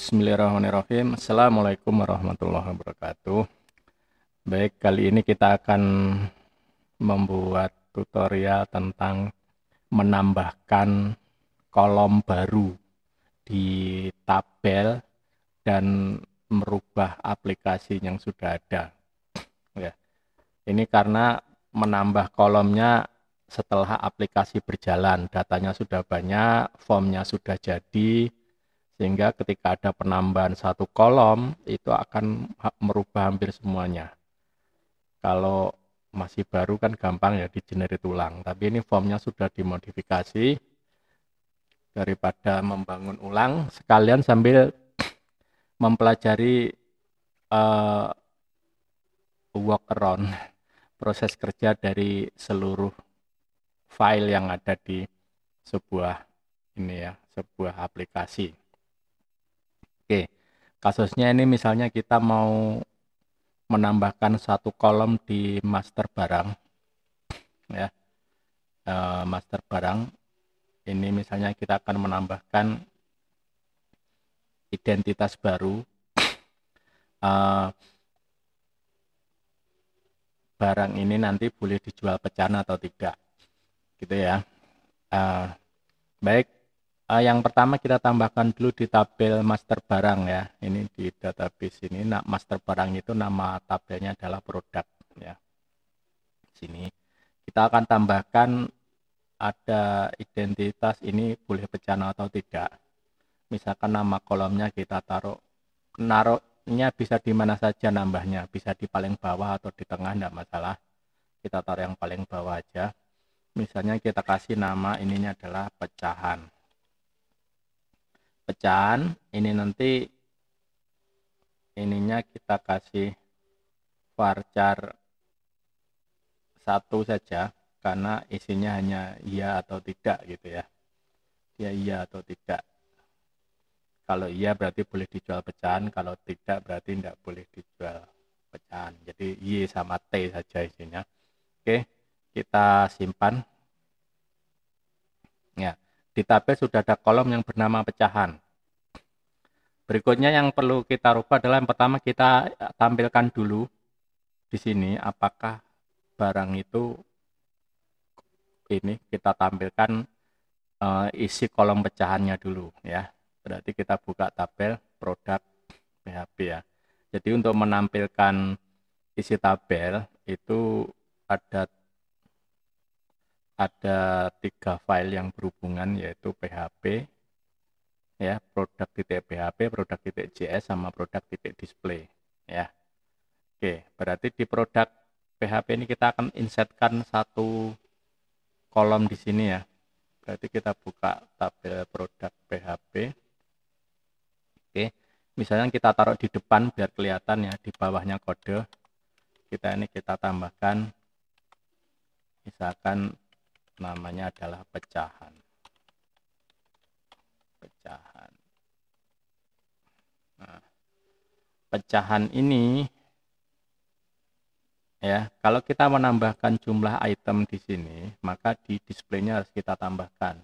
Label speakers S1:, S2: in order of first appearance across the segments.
S1: Bismillahirrahmanirrahim. Assalamualaikum warahmatullahi wabarakatuh. Baik, kali ini kita akan membuat tutorial tentang menambahkan kolom baru di tabel dan merubah aplikasi yang sudah ada. Ya, ini karena menambah kolomnya setelah aplikasi berjalan, datanya sudah banyak, formnya sudah jadi, sehingga ketika ada penambahan satu kolom itu akan merubah hampir semuanya. Kalau masih baru kan gampang ya di-generate ulang, tapi ini formnya sudah dimodifikasi. Daripada membangun ulang, sekalian sambil mempelajari workaround, proses kerja dari seluruh file yang ada di sebuah sebuah aplikasi. Oke, kasusnya ini misalnya kita mau menambahkan satu kolom di master barang, ya, master barang. Ini misalnya kita akan menambahkan identitas baru, barang ini nanti boleh dijual pecahan atau tidak, gitu ya. Baik. Yang pertama kita tambahkan dulu di tabel master barang ya. Ini di database ini, master barang itu nama tabelnya adalah produk ya. Sini kita akan tambahkan ada identitas ini boleh pecahan atau tidak. Misalkan nama kolomnya kita naruhnya bisa di mana saja nambahnya, bisa di paling bawah atau di tengah, enggak masalah. Kita taruh yang paling bawah aja. Misalnya kita kasih nama ininya adalah pecahan. Pecahan ini nanti ininya kita kasih varchar 1 saja karena isinya hanya iya atau tidak gitu ya. Ya iya atau tidak. Kalau iya berarti boleh dijual pecahan, kalau tidak berarti tidak boleh dijual pecahan. Jadi Y sama T saja isinya. Oke, kita simpan. Ya, di tabel sudah ada kolom yang bernama pecahan. Berikutnya yang perlu kita rubah adalah yang pertama kita tampilkan dulu di sini apakah barang itu ini kita tampilkan isi kolom pecahannya dulu ya. Berarti kita buka tabel produk PHP ya. Jadi untuk menampilkan isi tabel itu ada 3 file yang berhubungan yaitu PHP ya, produk.php, produk.js sama produk.display ya. Oke, berarti di produk PHP ini kita akan insertkan satu kolom di sini ya. Berarti kita buka tabel produk PHP. Oke, misalnya kita taruh di depan biar kelihatan ya, di bawahnya kode. Kita tambahkan misalkan namanya adalah pecahan. Nah, pecahan ini ya, kalau kita menambahkan jumlah item di sini, maka di displaynya harus kita tambahkan.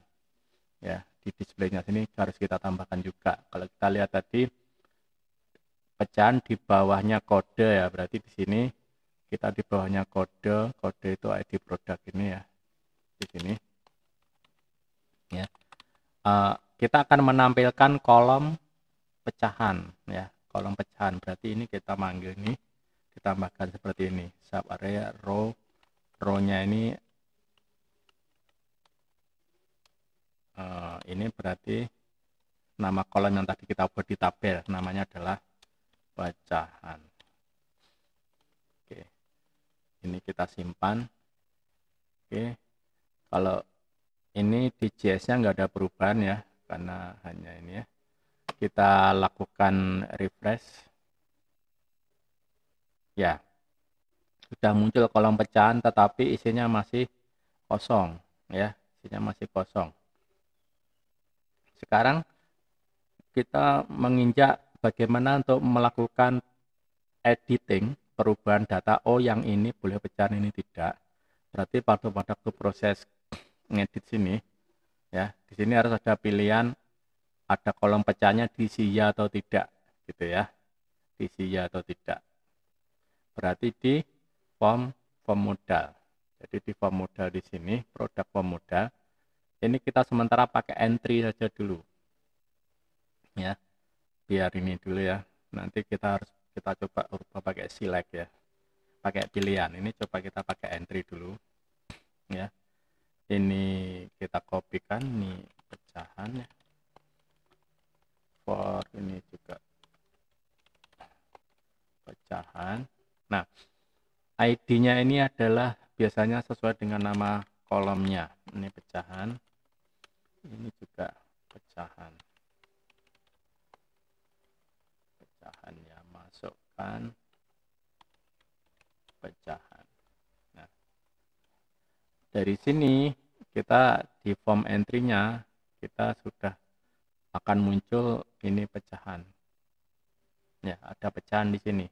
S1: Ya, di displaynya sini harus kita tambahkan juga. Kalau kita lihat tadi pecahan di bawahnya kode ya, berarti di sini kita di bawahnya kode itu ID produk ini ya, di sini. Ya, kita akan menampilkan kolom pecahan ya, kolom pecahan. Berarti ini kita manggil ini, ditambahkan seperti ini, sub area row-nya ini berarti nama kolom yang tadi kita buat di tabel namanya adalah pecahan. Oke, ini kita simpan. Oke, kalau ini di JS-nya nggak ada perubahan ya, karena hanya ini ya. Kita lakukan refresh. Ya, sudah muncul kolom pecahan tetapi isinya masih kosong ya, isinya masih kosong. Sekarang kita menginjak bagaimana untuk melakukan editing, perubahan data. Oh, yang ini boleh pecahan, ini tidak. Berarti pada waktu proses ngedit sini ya, di sini harus ada pilihan ada kolom pecahnya diisi ya atau tidak, gitu ya, diisi ya atau tidak. Berarti di form modal. Jadi di form modal di sini, produk form modal, ini kita sementara pakai entry saja dulu, ya, biar ini dulu ya. Nanti kita coba ubah pakai select ya, pakai pilihan. Ini coba kita pakai entry dulu, ya. Ini kita kopikan nih pecahan ya. For ini juga pecahan. Nah, ID-nya ini adalah biasanya sesuai dengan nama kolomnya. Ini pecahan, ini juga pecahan. Pecahannya masukkan pecahan. Nah, dari sini kita di form entry-nya kita sudah akan muncul ini pecahan. Ya, ada pecahan di sini.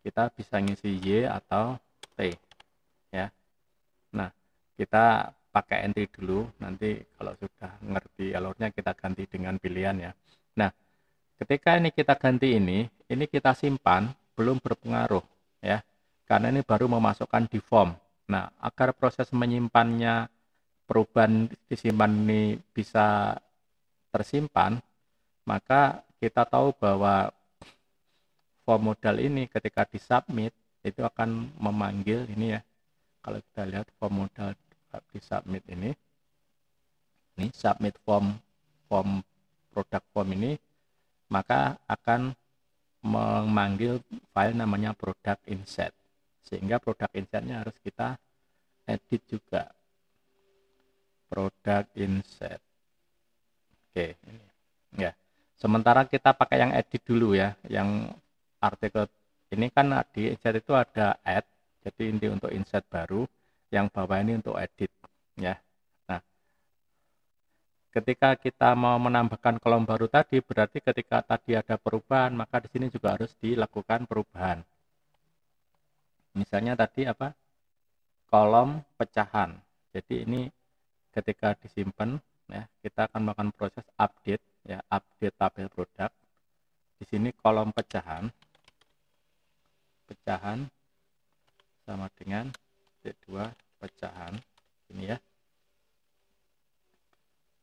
S1: Kita bisa ngisi Y atau T, ya. Nah, kita pakai entry dulu, nanti kalau sudah ngerti alurnya kita ganti dengan pilihan ya. Nah, ketika ini kita ganti ini kita simpan, belum berpengaruh ya, karena ini baru memasukkan di form. Nah, agar proses menyimpannya, perubahan disimpan ini bisa tersimpan, maka kita tahu bahwa form modal ini ketika disubmit itu akan memanggil ini ya. Kalau kita lihat form modal di submit ini submit form produk form ini, maka akan memanggil file namanya product inset, sehingga produk insetnya harus kita edit juga, product inset. Oke, ini ya. Sementara kita pakai yang edit dulu ya, yang artikel ini kan di inset itu ada add, jadi ini untuk inset baru, yang bawah ini untuk edit ya. Nah, ketika kita mau menambahkan kolom baru tadi, berarti ketika tadi ada perubahan, maka di sini juga harus dilakukan perubahan. Misalnya tadi apa? Kolom pecahan. Jadi ini ketika disimpan ya, kita akan melakukan proses update ya, update tabel produk. Di sini kolom pecahan sama dengan T2 pecahan ini ya.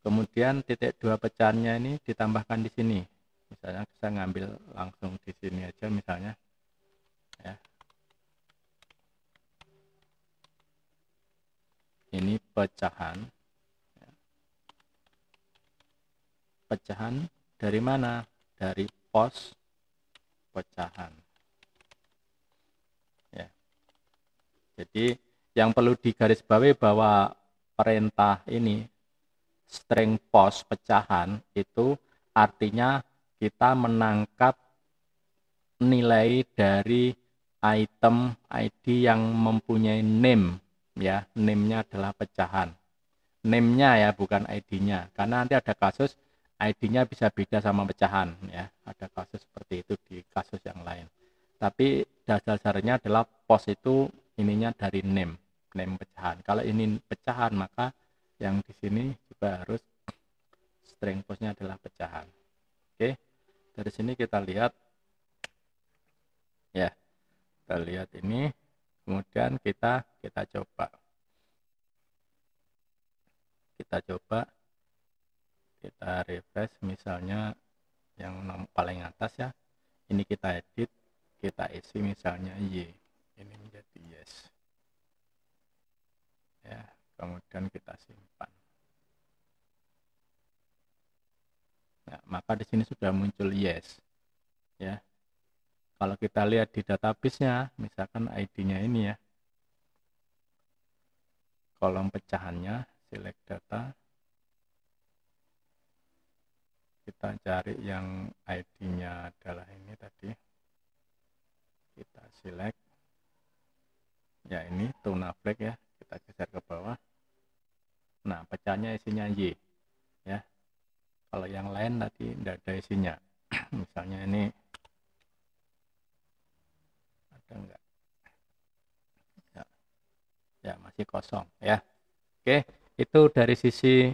S1: Kemudian titik 2 pecahannya ini ditambahkan di sini. Misalnya saya ngambil langsung di sini aja misalnya ya. Ini pecahan. Pecahan dari mana? Dari pos pecahan. Ya. Jadi yang perlu digarisbawahi bahwa perintah ini string pos pecahan itu artinya kita menangkap nilai dari item ID yang mempunyai name ya, name-nya adalah pecahan. Name-nya ya, bukan ID-nya, karena nanti ada kasus ID-nya bisa beda sama pecahan ya, ada kasus seperti itu di kasus yang lain. Tapi dasar-dasarnya adalah pos itu ininya dari name pecahan. Kalau ini pecahan, maka yang di sini juga harus string postnya adalah pecahan. Oke, dari sini kita lihat ya, kita lihat ini, kemudian kita coba kita refresh, misalnya yang paling atas ya, ini kita edit, kita isi misalnya Y, ini menjadi yes ya, kemudian kita simpan. Nah, maka di sini sudah muncul yes ya. Kalau kita lihat di database-nya, misalkan ID-nya ini ya, kolom pecahannya, select data, kita cari yang ID-nya adalah ini tadi, kita select ya, ini tuna flag ya, kita geser ke bawah. Nah, pecahannya isinya Y ya. Kalau yang lain tadi tidak ada isinya. Misalnya ini ada enggak ya, ya masih kosong ya. Oke, itu dari sisi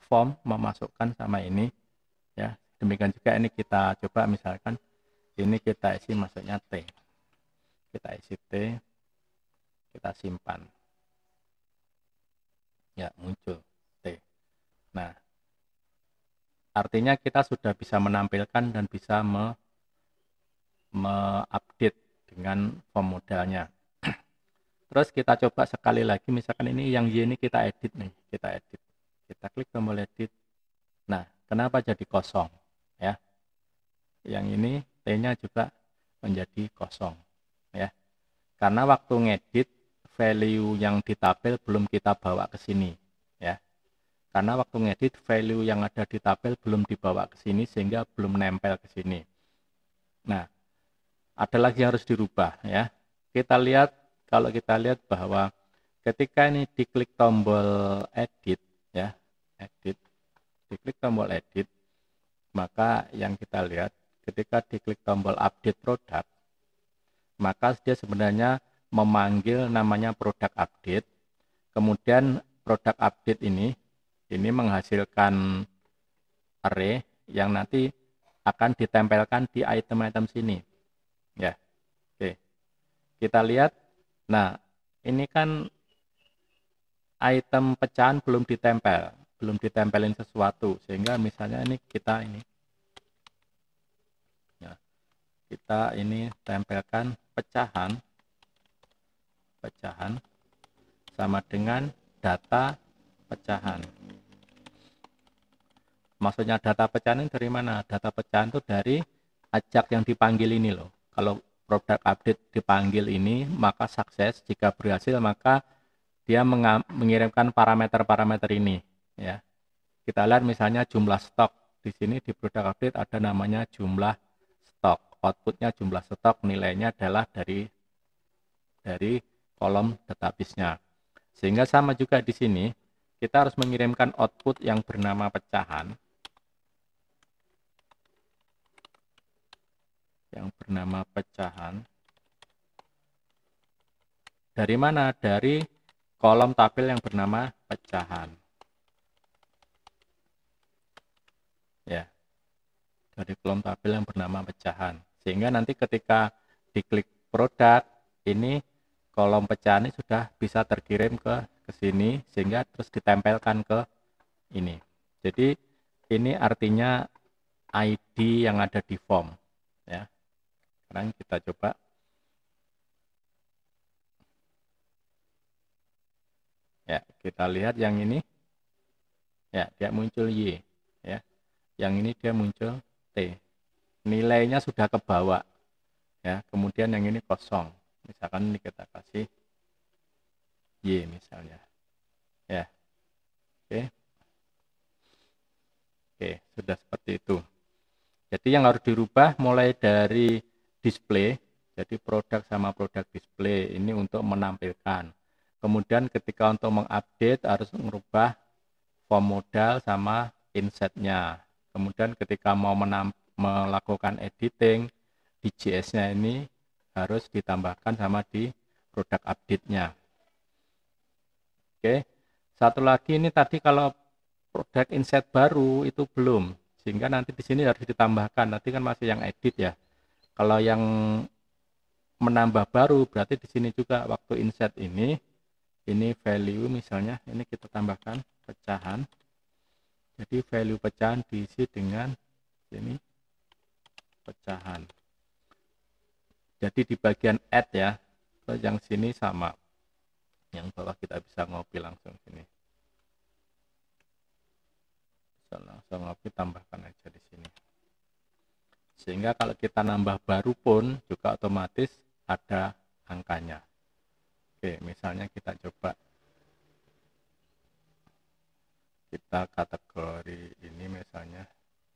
S1: form memasukkan sama ini ya. Demikian juga ini kita coba misalkan ini kita isi masuknya T, kita isi T, kita simpan ya, muncul T. Nah, artinya kita sudah bisa menampilkan dan bisa update dengan form modelnya. Terus kita coba sekali lagi, misalkan ini yang Y ini kita edit nih, kita edit. Kita klik tombol edit. Nah, kenapa jadi kosong? Ya. Yang ini T-nya juga menjadi kosong. Ya. Karena waktu ngedit, value yang di tabel belum kita bawa ke sini. Ya. Karena waktu ngedit, value yang ada di tabel belum dibawa ke sini, sehingga belum nempel ke sini. Nah, ada lagi yang harus dirubah. Ya. Kita lihat, kalau kita lihat bahwa ketika ini diklik tombol edit, ya, edit, diklik tombol edit, maka yang kita lihat ketika diklik tombol update produk, maka dia sebenarnya memanggil namanya produk update. Kemudian produk update ini menghasilkan array yang nanti akan ditempelkan di item-item sini. Ya, oke. Kita lihat, nah ini kan item pecahan belum ditempelin sesuatu, sehingga misalnya ini kita ini tempelkan pecahan sama dengan data pecahan. Maksudnya data pecahan ini dari mana? Data pecahan itu dari ajak yang dipanggil ini loh. Kalau produk update dipanggil ini, maka sukses. Jika berhasil, maka dia mengirimkan parameter-parameter ini. Ya, kita lihat misalnya jumlah stok. Di sini di produk update ada namanya jumlah stok. Outputnya jumlah stok, nilainya adalah dari kolom database-nya. Sehingga sama juga di sini, kita harus mengirimkan output yang bernama pecahan. Dari mana? Dari kolom tabel yang bernama pecahan. Ya, dari kolom tabel yang bernama pecahan. Sehingga nanti ketika diklik produk, ini kolom pecahan ini sudah bisa terkirim ke sini, sehingga terus ditempelkan ke ini. Jadi ini artinya ID yang ada di form. Ya, sekarang kita coba. Ya, kita lihat yang ini. Ya, dia muncul Y. Ya, yang ini dia muncul T. Nilainya sudah ke bawah. Ya, kemudian yang ini kosong. Misalkan ini kita kasih Y misalnya. Ya. Oke. Oke, sudah seperti itu. Jadi yang harus dirubah mulai dari display, jadi produk sama produk display ini untuk menampilkan. Kemudian ketika untuk mengupdate harus merubah form modal sama insetnya. Kemudian ketika mau melakukan editing di JS-nya ini harus ditambahkan sama di produk update-nya. Oke, satu lagi ini tadi kalau produk inset baru itu belum, sehingga nanti di sini harus ditambahkan. Nanti kan masih yang edit ya. Kalau yang menambah baru berarti di sini juga waktu inset ini value misalnya ini kita tambahkan pecahan. Jadi value pecahan diisi dengan ini pecahan. Jadi di bagian add ya, terus yang sini sama. Yang bawah kita bisa ngopi langsung sini. Bisa langsung ngopi, tambahkan aja di sini. Sehingga kalau kita nambah baru pun juga otomatis ada angkanya. Oke, misalnya kita coba. Kita kategori ini misalnya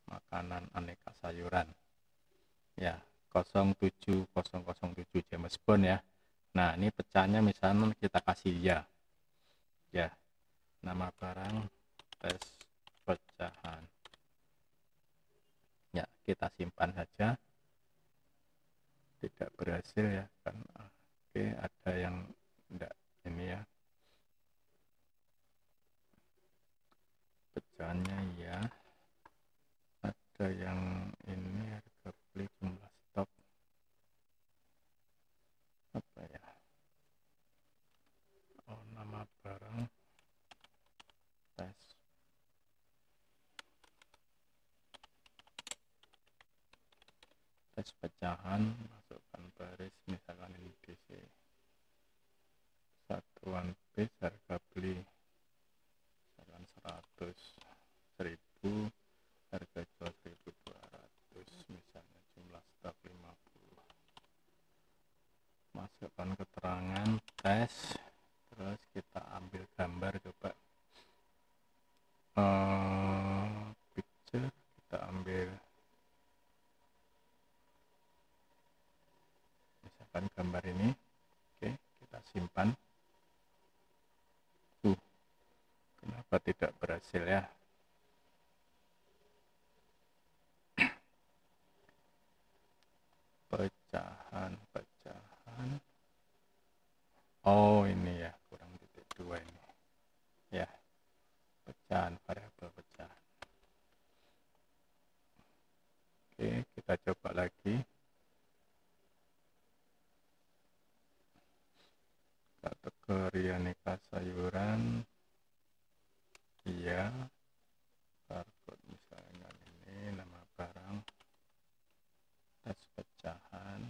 S1: makanan aneka sayuran. Ya, 07007 James Bond ya. Nah, ini pecahnya misalnya kita kasih ya. Ya, nama barang tes pecahan. Ya, kita simpan saja. Tidak berhasil ya kan. Oke, ada yang enggak ini ya. pecahannya ya. Ada yang ini harga beli jumlah stok apa ya, oh nama barang tes pecahan, masukkan baris, misalkan ini DC satuan base harga beli misalkan 100, 1000, harga jual 1200, misalnya jumlah stok 50. Masukkan keterangan tes, terus kita ambil gambar coba picture, kita ambil misalkan gambar ini. Oke, kita simpan. Kenapa tidak berhasil ya? Pecahan. Oh ini ya, kurang titik 2 ini. Ya, pecahan, variabel pecahan. Oke, kita coba lagi. Kategori aneka sayuran. Iya. Barcode misalnya ini, nama barang. Tes pecahan.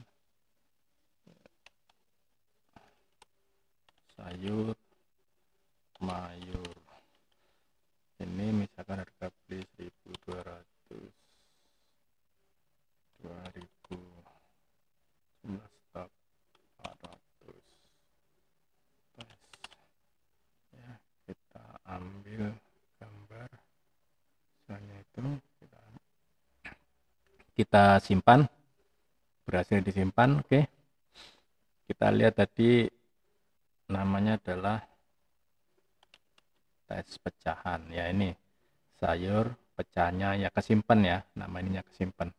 S1: Sayur. Mayur. Ini misalkan harga beli 1200. 2000. Jumlah stok 400. Tes. Ya, kita ambil gambar. Misalnya itu kita simpan, berhasil disimpan. Oke, kita lihat tadi namanya adalah tes pecahan ya. Ini sayur, pecahannya ya kesimpan ya, nama ininya kesimpan.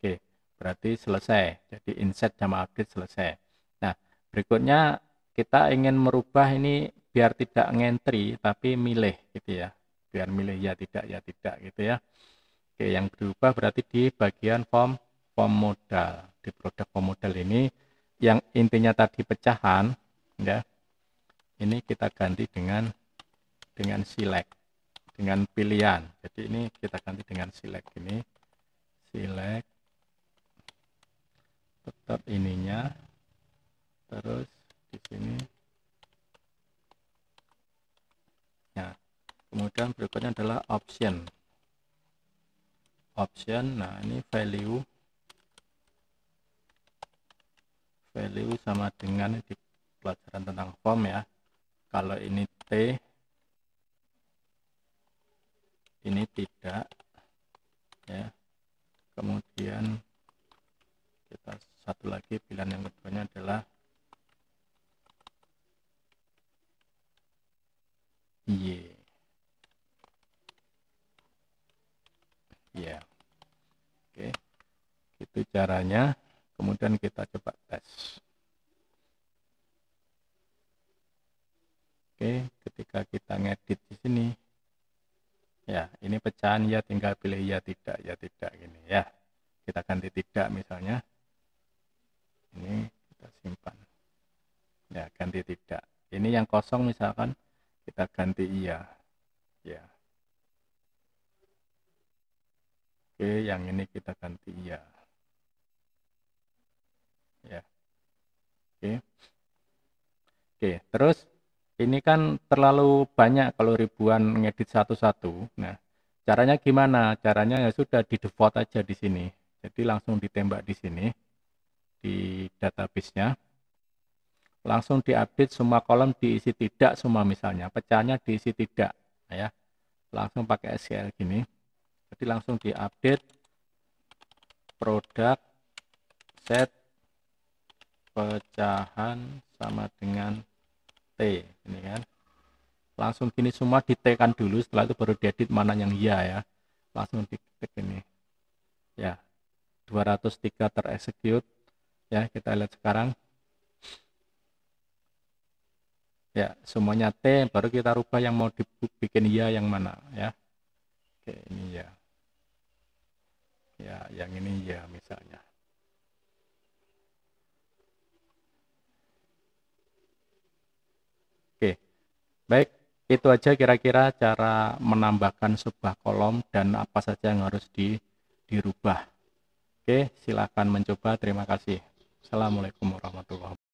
S1: Oke, berarti selesai, jadi inset sama update selesai. Nah, berikutnya kita ingin merubah ini biar tidak ngentry tapi milih gitu ya, biar milih ya tidak gitu ya. Oke, yang berubah berarti di bagian form modal. Di produk form modal ini yang intinya tadi pecahan ya. Ini kita ganti dengan select, dengan pilihan. Jadi ini kita ganti dengan select ini. Select tetap ininya. Terus di sini. Nah, kemudian berikutnya adalah option. Nah ini value sama dengan di pelajaran tentang form ya. Kalau ini T, ini tidak ya. Kemudian kita satu lagi pilihan yang keduanya adalah Y ya. Oke, itu caranya. Kemudian kita coba tes. Oke, ketika kita ngedit di sini ya, ini pecahan ya, tinggal pilih ya tidak gini ya. Kita ganti tidak misalnya. Ini kita simpan. Ya, ganti tidak. Ini yang kosong misalkan kita ganti iya. Ya. Oke, yang ini kita ganti iya. Ya. Oke. Oke, terus ini kan terlalu banyak kalau ribuan ngedit satu-satu. Nah, caranya gimana? Caranya ya sudah di default aja di sini. Jadi langsung ditembak di sini di database-nya. Langsung diupdate semua kolom diisi tidak semua misalnya. Pecahannya diisi tidak ya. Langsung pakai SQL gini. Jadi langsung diupdate produk set pecahan sama dengan T ini kan. Langsung gini semua di-T-kan dulu, setelah itu baru diedit mana yang iya ya. Langsung diketik ini. Ya. 203 terexecute. Ya, kita lihat sekarang. Ya, semuanya T, baru kita rubah yang mau dibikin iya yang mana ya. Oke, ini ya. Ya, yang ini ya misalnya. Oke, baik. Itu aja kira-kira cara menambahkan sebuah kolom dan apa saja yang harus dirubah. Oke, silakan mencoba. Terima kasih. Assalamualaikum warahmatullahi wabarakatuh.